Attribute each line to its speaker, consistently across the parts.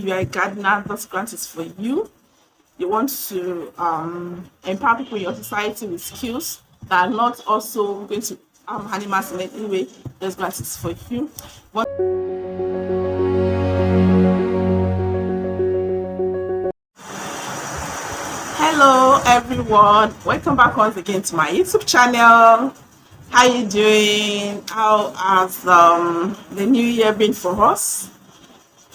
Speaker 1: if you're a gardener, this grant is for you. You want to empower people in your society with skills that are not also going to animals in any way, this grant is for you. Hello everyone, welcome back once again to my YouTube channel. How you doing? How has the new year been for us?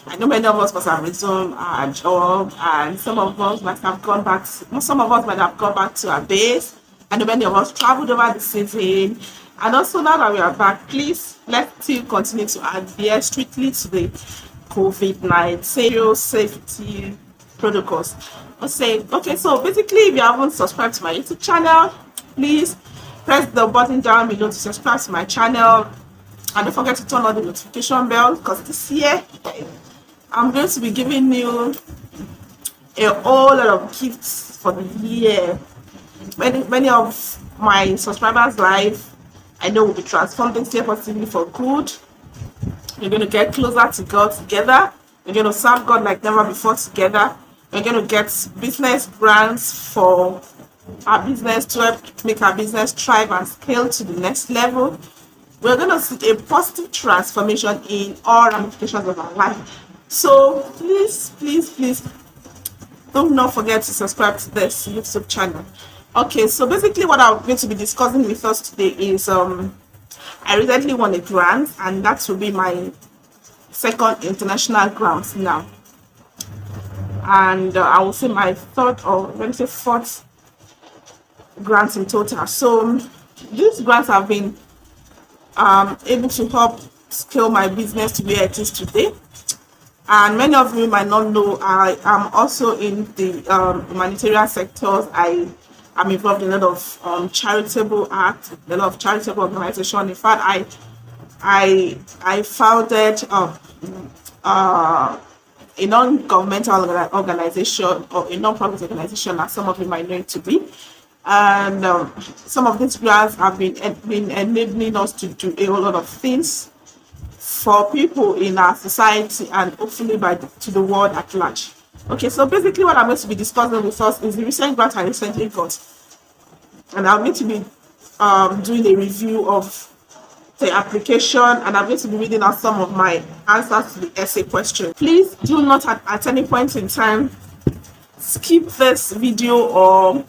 Speaker 1: I know many of us must have resumed our job, and some of us might have gone back. Some of us might have gone back to our base. I know many of us traveled over the season, and also now that we are back, please let's still continue to adhere strictly to the COVID-19 safety protocols. Okay, so basically, if you haven't subscribed to my YouTube channel, please press the button down below to subscribe to my channel, and don't forget to turn on the notification bell, because this year I'm going to be giving you a whole lot of gifts for the year. Many of my subscribers' life, I know, will be transformed this year positively for good. We're going to get closer to God together. We're going to serve God like never before together. We're going to get business grants for our business to help make our business thrive and scale to the next level. We're going to see a positive transformation in all ramifications of our life. So please do not forget to subscribe to this YouTube channel. Okay, so basically what I'm going to be discussing with us today is I recently won a grant, and that will be my second international grant now, and I will say my third, or let me say fourth grant in total. So these grants have been able to help scale my business to where it is today. And many of you might not know, I am also in the humanitarian sectors. I am involved in a lot of charitable acts, a lot of charitable organizations. In fact, I founded a non-governmental organization, or a non-profit organization, as some of you might know it to be. And some of these grants have been enabling us to do a whole lot of things for people in our society, and hopefully to the world at large. Okay, so basically what I'm going to be discussing with us is the recent grant I recently got, and I'm going to be doing a review of the application, and I'm going to be reading out some of my answers to the essay question. Please do not at any point in time skip this video or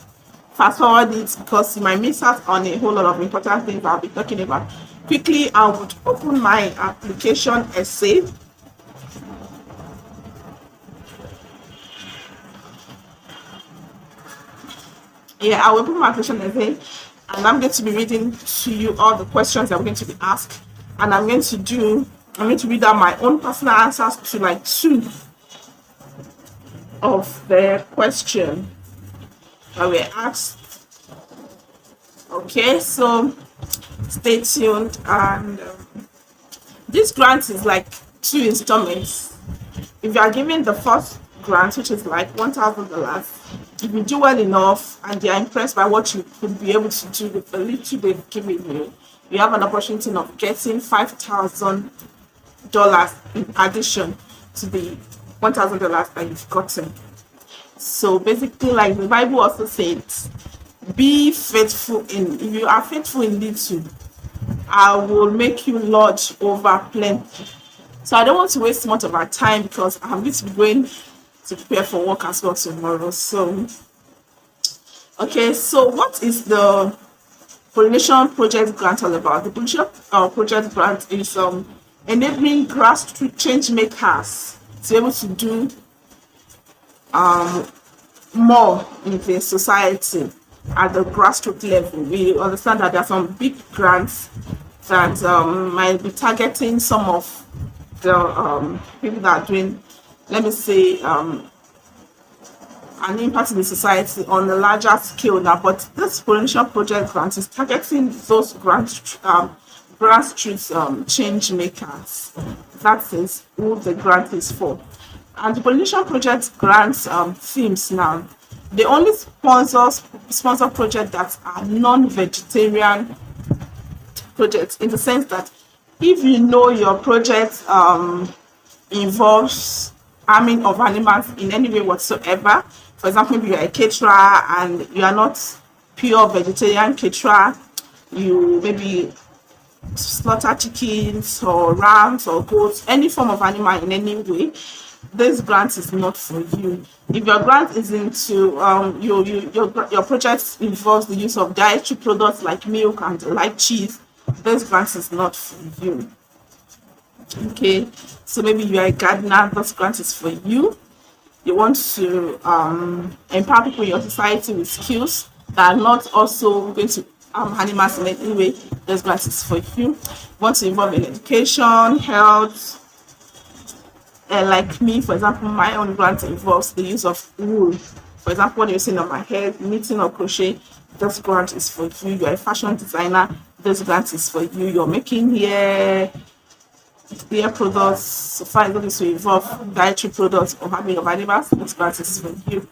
Speaker 1: fast forward it, because you might miss out on a whole lot of important things I'll be talking about. Quickly, I would open my application essay. Yeah, I will open my application essay, and I'm going to be reading to you all the questions I'm going to be asked, and I'm going to read out my own personal answers to like 2 of the question that were asked. Okay, so stay tuned. And this grant is like 2 installments. If you are given the first grant, which is like $1,000, if you do well enough and they are impressed by what you could be able to do with the little they've given you, you have an opportunity of getting $5,000 in addition to the $1,000 that you've gotten. So basically, like the Bible also says, be faithful if you are faithful in little, I will make you lord over plenty. So I don't want to waste much of our time, because I'm going to be going to prepare for work as well tomorrow. So okay, so what is the Pollination Project Grant all about? The Pollination Project Grant is enabling grassroots change makers to be able to do more in the society at the grassroots level. We understand that there are some big grants that might be targeting some of the people that are doing, let me say, an impact in the society on a larger scale now. But this Pollination Project Grant is targeting those grassroots change makers. That is who the grant is for. And the Pollination Project grants themes now. They only sponsor projects that are non-vegetarian projects, in the sense that if you know your project involves harming of animals in any way whatsoever. For example, maybe you're a caterer and you are not pure vegetarian caterer, you maybe slaughter chickens or rams or goats, any form of animal in any way, this grant is not for you. If your grant is into your project involves the use of dietary products like milk and like cheese, this grant is not for you. Okay, so maybe you are a gardener, this grant is for you. You want to empower people in your society with skills that are not also going to animals in any way, this grant is for you. You want to involve in education, health, like me, for example, my own grant involves the use of wool. For example, when you're sitting on my head, knitting or crochet, this grant is for you. You're a fashion designer, this grant is for you. You're making hair products, so far as this will involve dietary products or having of animals, this grant is for you.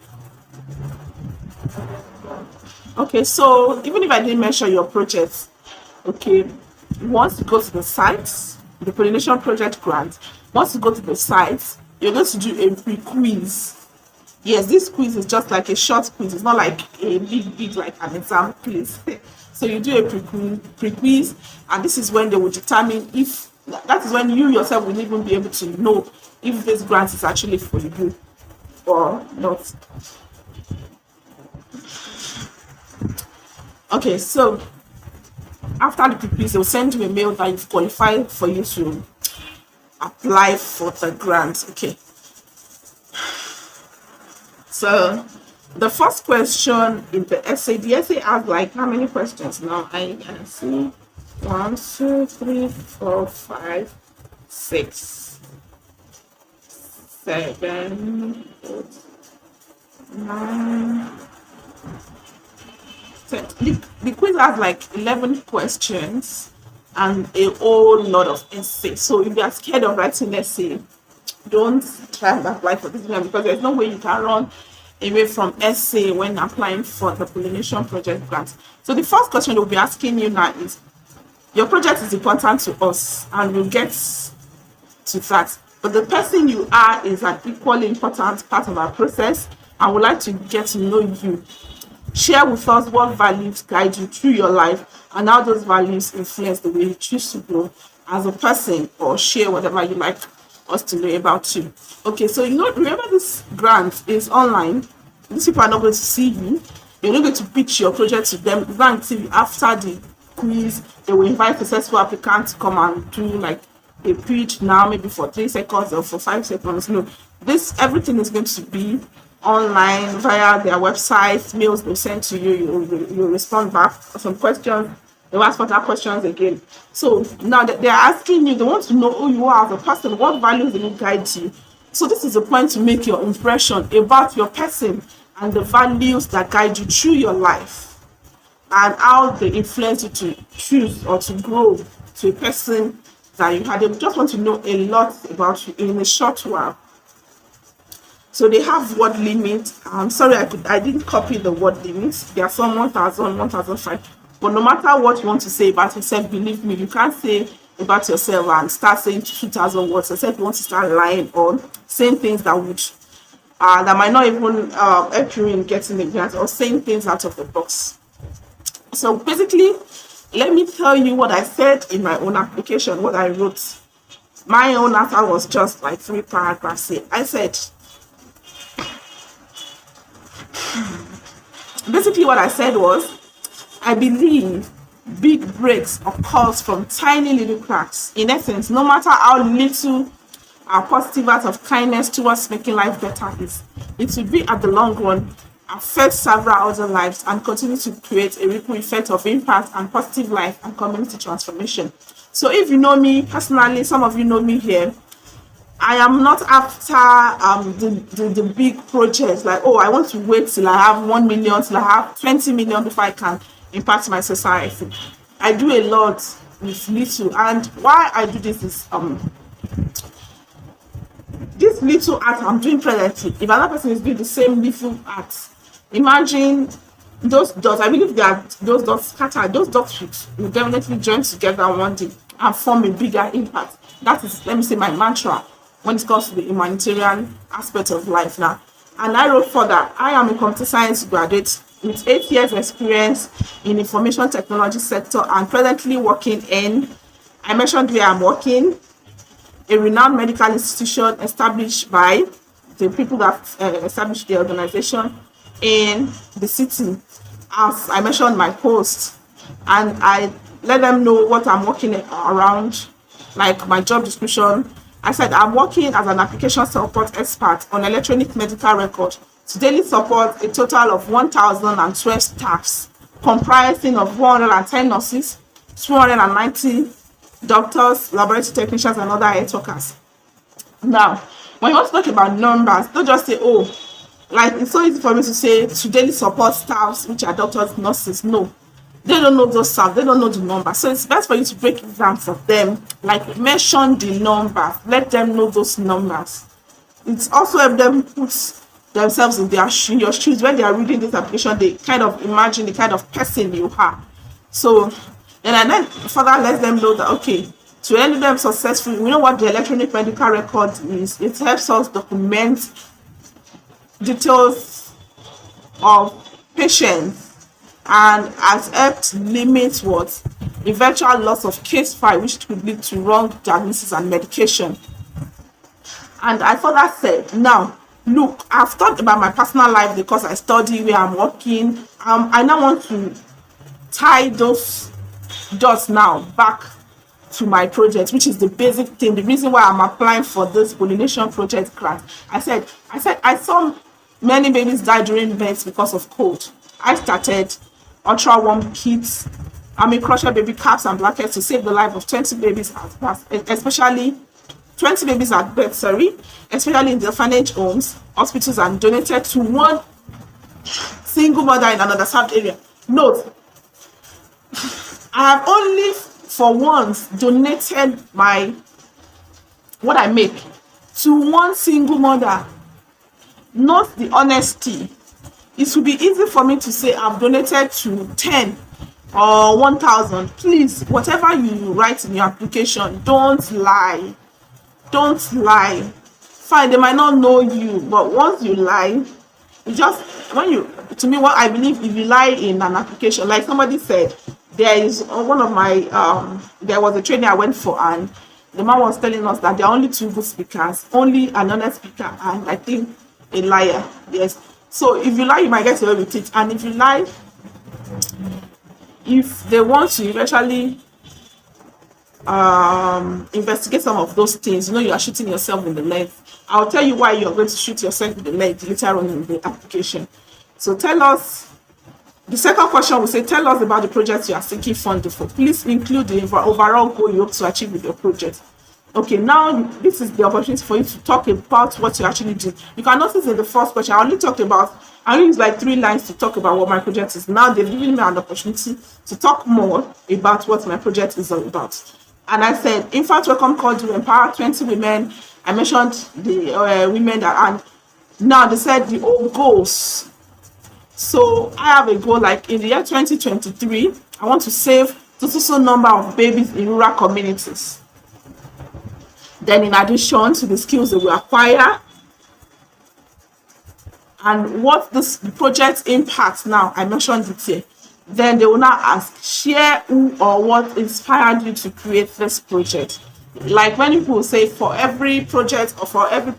Speaker 1: Okay, so even if I didn't mention your project, okay, once you go to the site, the pollination project grant, once you go to the site, you're going to do a pre-quiz. Yes, this quiz is just like a short quiz. It's not like a big like an exam quiz. So you do a pre-quiz, and this is when they will determine if, that is when you yourself will even be able to know if this grant is actually for you or not. Okay, so after the pre-quiz, they will send you a mail that you've qualified for you to apply for the grant. Okay, so the first question in the essay has like how many questions now? I can see 1, 2, 3, 4, 5, 6, 7, 8, 9, 10. The quiz has like 11 questions and a whole lot of essays. So if you are scared of writing essay, don't try and apply for this one, because there's no way you can run away from essay when applying for the pollination project grant. So the first question they'll be asking you now is, your project is important to us and we'll get to that, but the person you are is an equally important part of our process and would like to get to know you. Share with us what values guide you through your life and how those values influence the way you choose to grow as a person, or share whatever you like us to know about you. Okay, so remember this grant is online. These people are not going to see you. You're not going to pitch your project to them. It's not until after the quiz they will invite successful applicants to come and do like a pitch, now maybe for 3 seconds or for 5 seconds. No, everything is going to be online via their website. Mails they send to you, you respond back for some questions, they will ask further questions again. So now that they're asking you, they want to know who you are as a person, what values will guide you. So this is a point to make your impression about your person and the values that guide you through your life and how they influence you to choose or to grow to a person that you had. They just want to know a lot about you in a short while. So they have word limit. I'm sorry, I didn't copy the word limits. There are some 1,000, 1,005. But no matter what you want to say about yourself, believe me, you can't say about yourself and start saying 2,000 words, except you want to start lying or saying things that would that might not even help you in getting the grant, or saying things out of the box. So basically, let me tell you what I said in my own application, what I wrote. My own answer was just like 3 paragraphs. I said, basically what I said was, I believe big breaks occurs from tiny little cracks. In essence, no matter how little our positive act of kindness towards making life better is, it will be at the long run affect several other lives and continue to create a ripple effect of impact and positive life and community transformation. So if you know me personally, some of you know me here, I am not after the big projects like, oh, I want to wait till I have 1 million, till I have 20 million before I can impact my society. I do a lot with little, and why I do this is this little art I'm doing presently, if another person is doing the same little art, imagine those dots. I believe that those dots scattered, those dots will definitely join together one day and form a bigger impact. That is, let me say, my mantra when it comes to the humanitarian aspect of life now. And I wrote further, I am a computer science graduate with 8 years experience in information technology sector and presently working in, I mentioned where I'm working, a renowned medical institution established by the people that established the organization in the city. As I mentioned my post, and I let them know what I'm working around, like my job description. I said I'm working as an application support expert on electronic medical record to daily support a total of 1,012 staffs comprising of 110 nurses, 290 doctors, laboratory technicians, and other health workers. Now, when you want to talk about numbers, don't just say, oh, like it's so easy for me to say to daily support staffs, which are doctors, nurses. No, they don't know those staff, they don't know the numbers. So it's best for you to break it down for them, like mention the numbers, let them know those numbers. It's also help them put themselves in your shoes. When they are reading this application, they kind of imagine the kind of person you are. So and then further let them know that, okay, to enable them successfully, we know what the electronic medical record is. It helps us document details of patients and has helped limit what eventual loss of case file, which could lead to wrong diagnosis and medication. And I further said, now look, I've talked about my personal life because I study, where I'm working. I now want to tie those dots now back to my project, which is the basic thing, the reason why I'm applying for this pollination project grant. I said I saw many babies die during birth because of cold. I started ultra warm kits, crochet baby caps and blankets to save the life of 20 babies at birth, especially 20 babies at birth, especially in the orphanage homes, hospitals, and donated to one single mother in another served area. Note, I have only for once donated what I make to one single mother. Not the honesty. It would be easy for me to say I've donated to 10 or 1,000. Please, whatever you write in your application, don't lie. Don't lie. Fine, they might not know you, but once you lie, to me, what I believe, if you lie in an application, like somebody said, there is one of my there was a training I went for, and the man was telling us that there are only two good speakers, only an honest speaker and I think a liar. Yes. So if you lie, you might get away with it. And if you lie, if they want to eventually investigate some of those things, you are shooting yourself in the leg. I'll tell you why you're going to shoot yourself in the leg later on in the application. So tell us, the second question will say, tell us about the project you are seeking funding for. Please include the overall goal you hope to achieve with your project. Okay, now this is the opportunity for you to talk about what you actually did. You can notice in the first question, I only used like 3 lines to talk about what my project is. Now they've given me an opportunity to talk more about what my project is all about. And I said, Infant Welcome Call to empower 20 women. I mentioned the women and now they said the old goals. So I have a goal, like in the year 2023, I want to save the number of babies in rural communities. Then in addition to the skills that we acquire and what this project impacts now, I mentioned it here. Then they will now ask, share who or what inspired you to create this project. Like when people say for every project or for every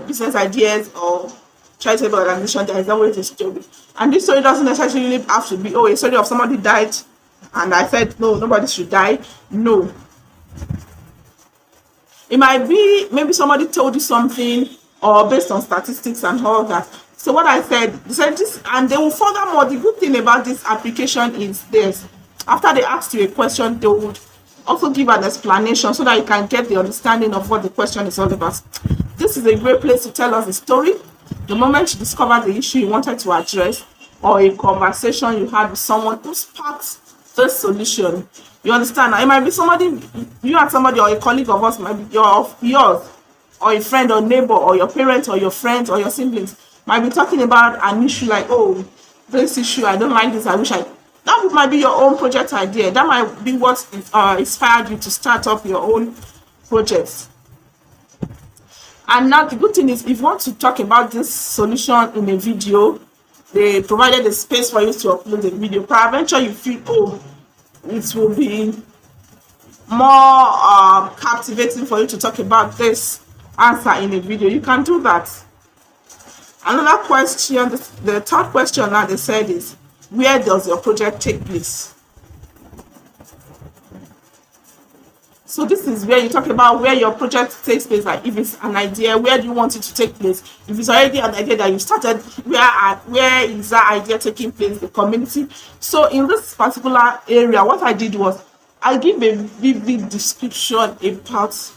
Speaker 1: business ideas or charitable organization, there is always a story. And this story doesn't necessarily have to be, a story of somebody died and I said, no, nobody should die. No. It might be maybe somebody told you something or based on statistics and all that. So what I said, they said this, and they will furthermore, the good thing about this application is this. After they ask you a question, they would also give an explanation so that you can get the understanding of what the question is all about. This is a great place to tell us a story. The moment you discover the issue you wanted to address or a conversation you had with someone who sparks the solution. You understand? Now, it might be somebody, you and somebody or a colleague of us, might be yours, or a friend or neighbor or your parents or your friends or your siblings might be talking about an issue like, oh, this issue, I don't like this, I wish that might be your own project idea. That might be what inspired you to start up your own project. And now the good thing is, if you want to talk about this solution in a video, they provided a space for you to upload the video. Peradventure you feel, oh, it will be more captivating for you to talk about this answer in a video, you can do that. Another question, the third question now they said is, where does your project take place? So this is where you talk about where your project takes place. Like if it's an idea, where do you want it to take place? If it's already an idea that you started, where is that idea taking place? The community. So in this particular area, what I did was I give a vivid description about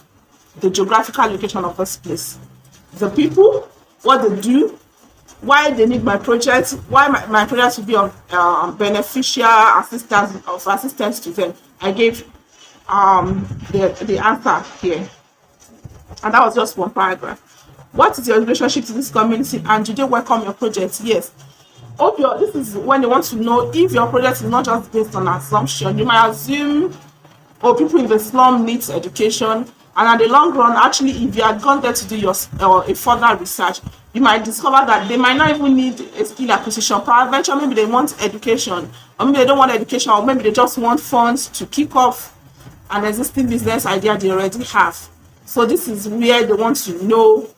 Speaker 1: the geographical location of this place, the people, what they do, why they need my project, why my project will be of beneficial assistance to them. I gave the answer here, and that was just one paragraph. What is your relationship to this community, and do they welcome your project? Yes. This is when they want to know if your project is not just based on assumption. You might assume, oh, people in the slum needs education, and at the long run, actually, if you had gone there to do your a further research, you might discover that they might not even need a skill acquisition. Peradventure, maybe they want education, or maybe they don't want education, or maybe they just want funds to kick off an existing business idea they already have. So this is where they want to know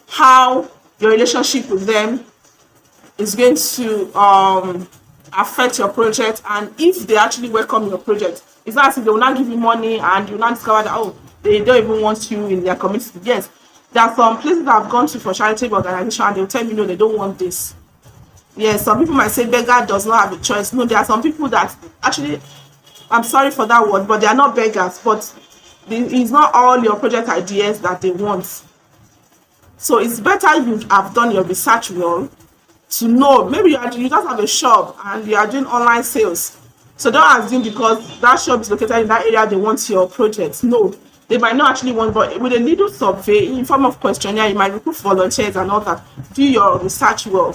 Speaker 1: how your relationship with them is going to affect your project, and if they actually welcome your project. It's not as if they will not give you money and you will not discover that, oh, they don't even want you in their community. Yes, there are some places that I've gone to for charitable organization and they'll tell me, no, they don't want this. Yes, some people might say beggar does not have a choice. No, there are some people that actually, I'm sorry for that word, but they are not beggars, but it's not all your project ideas that they want. So it's better you have done your research well to know. Maybe you just have a shop and you are doing online sales. So don't assume because that shop is located in that area they want your project. No, they might not actually want, but with a little survey in form of questionnaire, you might recruit volunteers and all that. Do your research well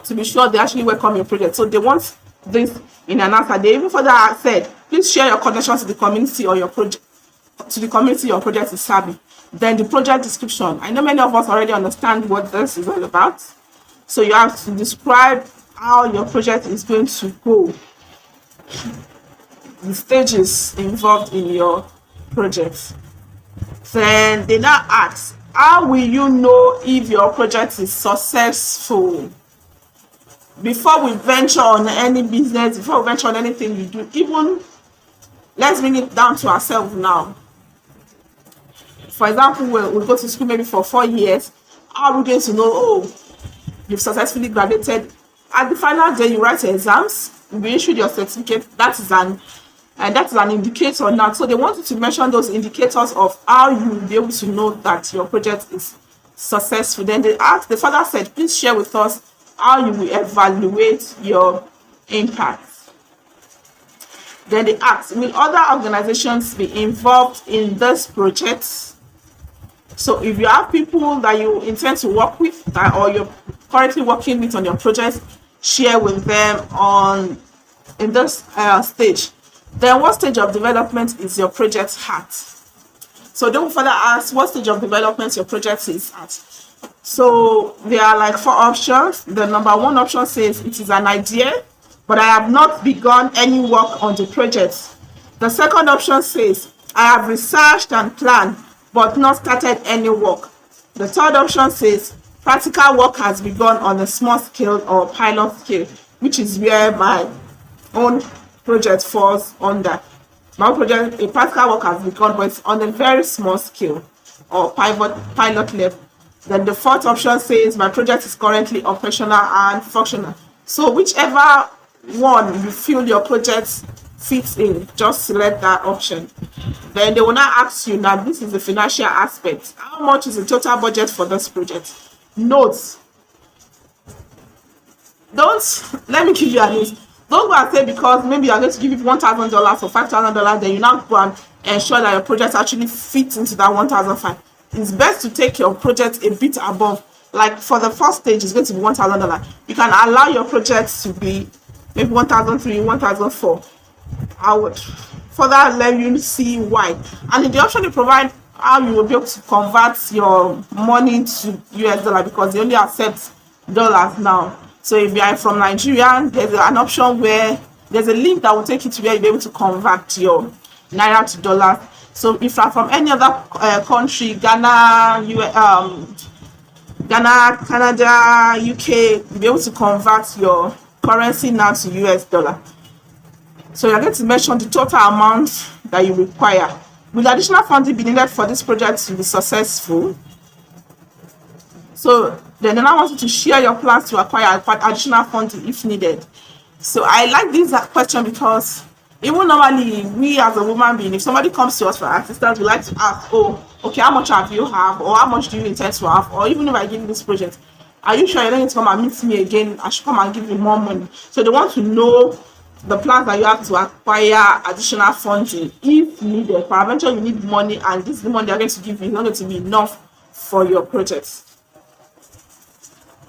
Speaker 1: to be sure they actually welcome your project. So they want this in an answer. They even further said, please share your connections to the community or your project, to the community your project is serving. Then the project description. I know many of us already understand what this is all about. So you have to describe how your project is going to go, the stages involved in your project. Then they now ask, how will you know if your project is successful? Before we venture on any business, before we venture on anything we do, even let's bring it down to ourselves now. For example, we'll go to school maybe for 4 years. How are we going to know, oh, you've successfully graduated? At the final day, you write your exams, you'll be issued your certificate. That is an indicator now. So they want you to mention those indicators of how you will be able to know that your project is successful. Then the father said, please share with us how you will evaluate your impact. Then they asked, will other organizations be involved in this project? So if you have people that you intend to work with or you're currently working with on your project, share with them in this stage. Then what stage of development is your project at? So don't further ask what stage of development your project is at. So there are like 4 options. The number 1 option says it is an idea, but I have not begun any work on the project. The second option says I have researched and planned, but not started any work. The third option says practical work has begun on a small scale or pilot scale, which is where my own project falls under. My own project, a practical work has begun, but it's on a very small scale or pilot level. Then the fourth option says my project is currently operational and functional. So whichever one you feel your project fits in, just select that option. Then they will now ask you, now this is the financial aspect. How much is the total budget for this project? Notes. Let me give you a list. Don't go and say because maybe you're going to give it $1,000 or $5,000, then you now go and ensure that your project actually fits into that $1,500. It's best to take your project a bit above. Like for the first stage, it's going to be $1,000. You can allow your project to be maybe $1,300, $1,400. I would further let you see why. And in the option they provide how you will be able to convert your money to US dollar, because they only accept dollars now. So if you are from Nigeria, there's an option where there's a link that will take you to where you'll be able to convert your naira to dollars. So if you are from any other country, Ghana, Ghana, Canada, UK, you'll be able to convert your currency now to US dollar. So you're going to mention the total amount that you require. Will additional funding be needed for this project to be successful? So then I want you to share your plans to acquire additional funding if needed. So I like this question because even normally we as a woman being, if somebody comes to us for assistance, we like to ask, oh, okay, how much have you have, or how much do you intend to have, or even if I give you this project, are you sure you don't need to come and meet me again? I should come and give you more money. So they want to know the plans that you have to acquire additional funding if needed. For eventually you need money, and this is the money they're going to give you, it's not going to be enough for your project.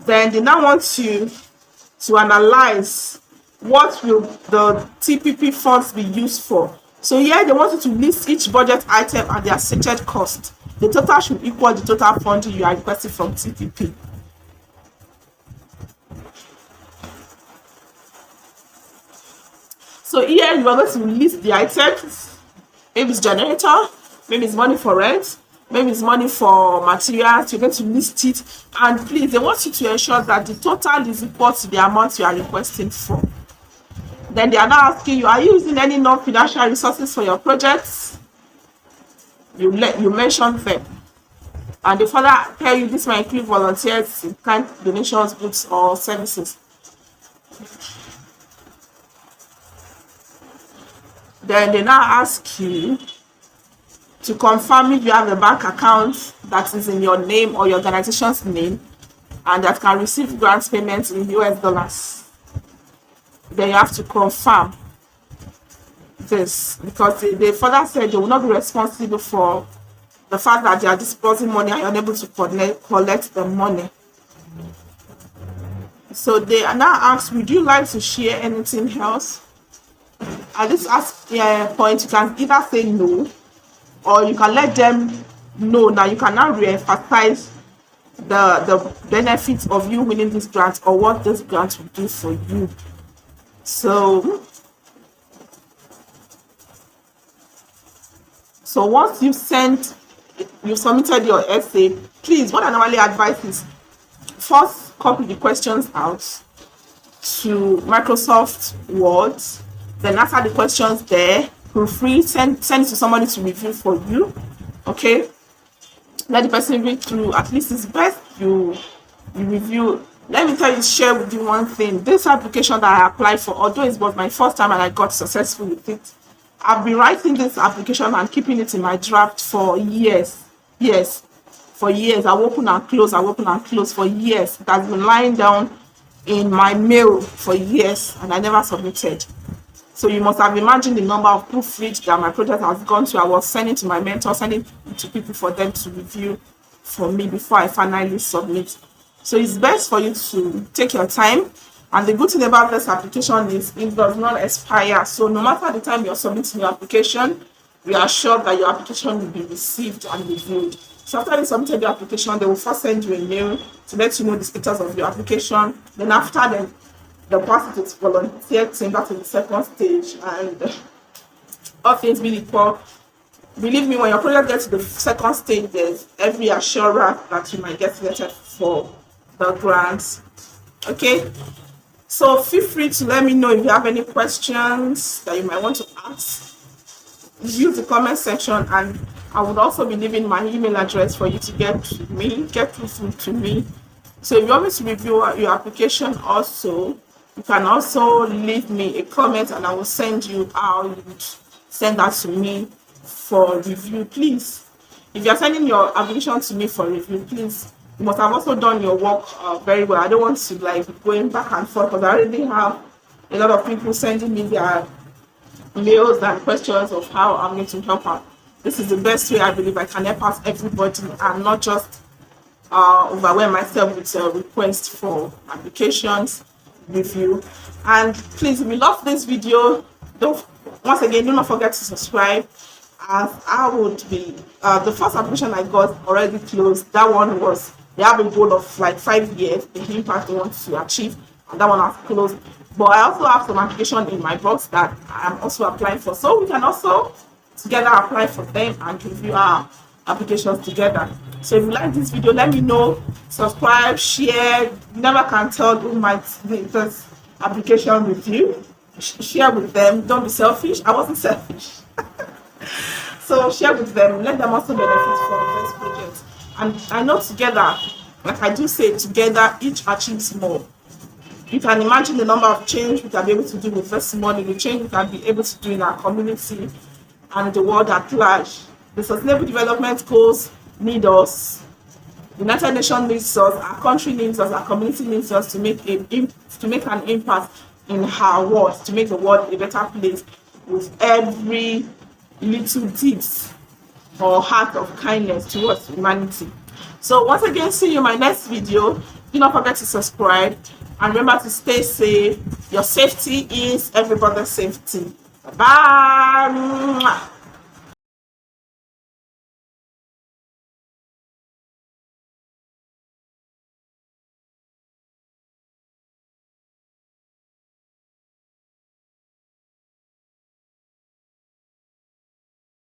Speaker 1: Then they now want you to analyze what will the TPP funds be used for. So here they want you to list each budget item and their stated cost. The total should equal the total funding you are requesting from TPP. So here you are going to list the items. Maybe it's generator, maybe it's money for rent, maybe it's money for materials. You're going to list it, and please, they want you to ensure that the total is equal to the amount you are requesting for. Then they are now asking you, are you using any non-financial resources for your projects? You mention them, and they further tell you this might include volunteers, kind donations, goods, or services. Then they now ask you to confirm if you have a bank account that is in your name or your organization's name and that can receive grant payments in US dollars. Then you have to confirm this, because they further said they will not be responsible for the fact that they are disbursing money and you're unable to collect the money. So they are now asked, would you like to share anything else? At this point, you can either say no, or you can let them know. Now you can now re-emphasize the benefits of you winning this grant, or what this grant will do for you. So once you've submitted your essay, please, what I normally advise is first copy the questions out to Microsoft Word, then answer the questions there, proofread, send it to somebody to review for you. Okay, let the person read through. At least it's best you review. Let me share with you one thing. This application that I applied for, although it was my first time and I got successful with it, I've been writing this application and keeping it in my draft for years. For years. I open and close for years. It has been lying down in my mail for years and I never submitted. So you must have imagined the number of proofreads that my project has gone to. I was sending to my mentor, sending to people for them to review for me before I finally submit. So it's best for you to take your time. And the good thing about this application is it does not expire. So no matter the time you're submitting your application, we are sure that your application will be received and reviewed. So after you submitted your application, they will first send you a mail to let you know the status of your application. Then after then, the pass it is volunteer team, that is the second stage, and all things being equal, believe me, when your project gets to the second stage, there's every assurance that you might get selected for the grants. Okay, so feel free to let me know if you have any questions that you might want to ask. Use the comment section, and I would also be leaving my email address for you to get through to me. So if you want me to review your application also, you can also leave me a comment and I will send you how you would send that to me for review. Please, if you are sending your application to me for review, please, you must have also done your work very well. I don't want to like going back and forth, because I already have a lot of people sending me their mails and questions of how I'm going to help out. This is the best way I believe I can help out everybody and not just overwhelm myself with a request for applications review. And please, if you love this video, once again, do not forget to subscribe as I would be, the first application I got already closed. That one was, they have a goal of like 5 years, the impact they want to achieve, and that one has closed. But I also have some application in my box that I'm also applying for. So we can also together apply for them and review our applications together. So if you like this video, let me know, subscribe, share. You never can tell who might need this application with you. Share with them. Don't be selfish. I wasn't selfish. So share with them, let them also benefit from this project. And I know together, like I do say, together each achieves more. You can imagine the number of change we can be able to do with this money, the change we can be able to do in our community and the world at large. The Sustainable Development Goals need us. The United Nations needs us. Our country needs us. Our community needs us to make an impact in our world, to make the world a better place with every little deeds or heart of kindness towards humanity. So once again, see you in my next video. Do not forget to subscribe and remember to stay safe. Your safety is everybody's safety. Bye.